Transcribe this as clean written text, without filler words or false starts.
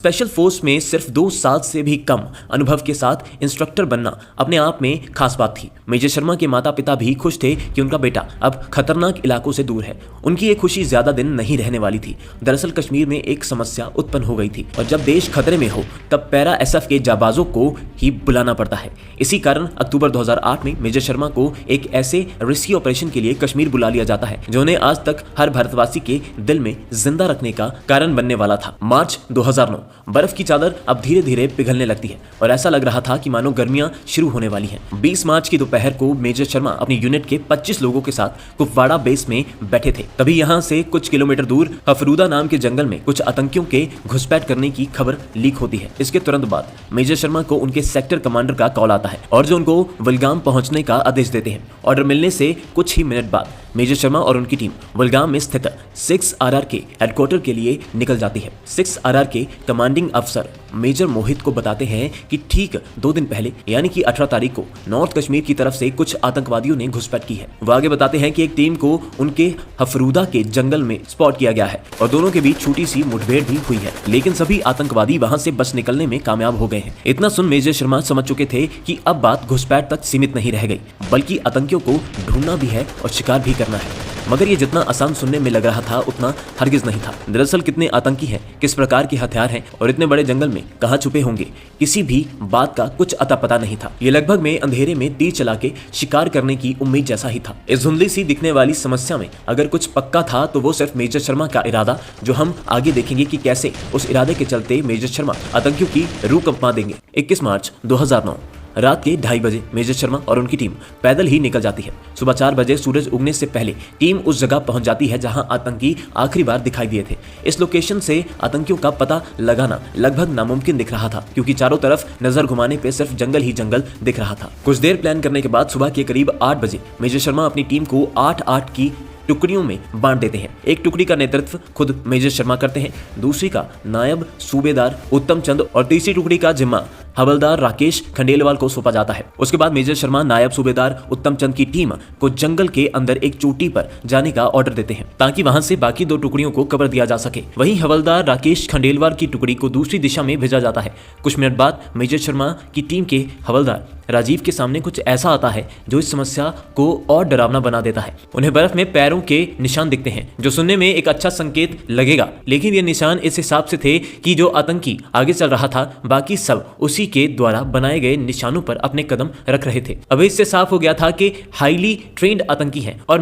Special force में सिर्फ 2 साल से भी कम अनुभव के साथ इंस्ट्रक्टर बनना अपने आप में खास बात थी। मेजर शर्मा के माता पिता भी खुश थे कि उनका बेटा अब खतरनाक इलाकों से दूर है। उनकी ये खुशी ज्यादा दिन नहीं रहने वाली थी। दरअसल कश्मीर में एक समस्या उत्पन्न हो गई थी और जब देश खतरे में हो तब पैरा एसएफ के जाबाजों को ही बुलाना पड़ता है। इसी कारण अक्टूबर 2008 में मेजर शर्मा को एक ऐसे रिस्की ऑपरेशन के लिए कश्मीर बुला लिया जाता है जो उन्हें आज तक हर भारतवासी के दिल में जिंदा रखने का कारण बनने वाला था। मार्च 2009 बर्फ की चादर अब धीरे धीरे पिघलने लगती है और ऐसा लग रहा था कि मानो गर्मियां शुरू होने वाली हैं। 20 मार्च की दोपहर को मेजर शर्मा अपनी यूनिट के 25 लोगों के साथ कुपवाड़ा बेस में बैठे थे। तभी यहां से कुछ किलोमीटर दूर हफरूदा नाम के जंगल में कुछ आतंकियों के घुसपैठ करने की खबर लीक होती है। इसके तुरंत बाद मेजर शर्मा को उनके सेक्टर कमांडर का कॉल आता है और जो उनको वलगाम पहुंचने का आदेश देते हैं। ऑर्डर मिलने से कुछ ही मिनट बाद मेजर शर्मा और उनकी टीम वलगाम में स्थित 6RR के हेडक्वार्टर के लिए निकल जाती है। 6RR के कमांडिंग अफसर मेजर मोहित को बताते हैं कि ठीक 2 दिन पहले यानी कि 18 तारीख को नॉर्थ कश्मीर की तरफ से कुछ आतंकवादियों ने घुसपैठ की है। वो आगे बताते हैं कि एक टीम को उनके हफरूदा के जंगल में स्पॉट किया गया है और दोनों के बीच छोटी सी मुठभेड़ भी हुई है, लेकिन सभी आतंकवादी वहां से बच निकलने में कामयाब हो गए हैं। इतना सुन मेजर शर्मा समझ चुके थे कि अब बात घुसपैठ तक सीमित नहीं रह गई, बल्कि आतंकियों को ढूंढना भी है और शिकार भी करना है। मगर ये जितना आसान सुनने में लग रहा था उतना हरगिज नहीं था। दरअसल कितने आतंकी हैं, किस प्रकार के हथियार हैं और इतने बड़े जंगल में कहां छुपे होंगे, किसी भी बात का कुछ अता पता नहीं था। ये लगभग में अंधेरे में तीर चला के शिकार करने की उम्मीद जैसा ही था। इस धुंधली सी दिखने वाली समस्या में अगर कुछ पक्का था तो वो सिर्फ मेजर शर्मा का इरादा, जो हम आगे देखेंगे कि कैसे उस इरादे के चलते मेजर शर्मा आतंकियों की रूह कंपा देंगे। 21 मार्च 2009 रात के 2:30 बजे मेजर शर्मा और उनकी टीम पैदल ही निकल जाती है। सुबह 4 बजे सूरज उगने से पहले टीम उस जगह पहुंच जाती है जहां आतंकी आखिरी बार दिखाई दिए थे। इस लोकेशन से आतंकियों का पता लगाना लगभग नामुमकिन दिख रहा था, क्योंकि चारों तरफ नजर घुमाने पे सिर्फ जंगल ही जंगल दिख रहा था। कुछ देर प्लान करने के बाद सुबह के करीब 8 बजे मेजर शर्मा अपनी टीम को 8-8 की टुकड़ियों में बांट देते हैं। एक टुकड़ी का नेतृत्व खुद मेजर शर्मा करते हैं, दूसरी का नायब सूबेदार उत्तम चंद और तीसरी टुकड़ी का जिम्मा हवलदार राकेश खंडेलवाल को सौंपा जाता है। उसके बाद मेजर शर्मा नायब सूबेदार उत्तम चंद की टीम को जंगल के अंदर एक चोटी पर जाने का ऑर्डर देते हैं ताकि वहां से बाकी 2 टुकड़ियों को कवर दिया जा सके। वहीं हवलदार राकेश खंडेलवाल की टुकड़ी को दूसरी दिशा में भेजा जाता है। कुछ मिनट बाद मेजर शर्मा की टीम के हवलदार राजीव के सामने कुछ ऐसा आता है जो इस समस्या को और डरावना बना देता है। उन्हें बर्फ में पैरों के निशान दिखते हैं, जो सुनने में एक अच्छा संकेत लगेगा, लेकिन ये निशान इस हिसाब से थे कि जो आतंकी आगे चल रहा था बाकी सब उसी के द्वारा बनाए गए निशानों पर अपने कदम रख रहे थे। अब इससे साफ हो गया था कि हाईली ट्रेंड आतंकी हैं और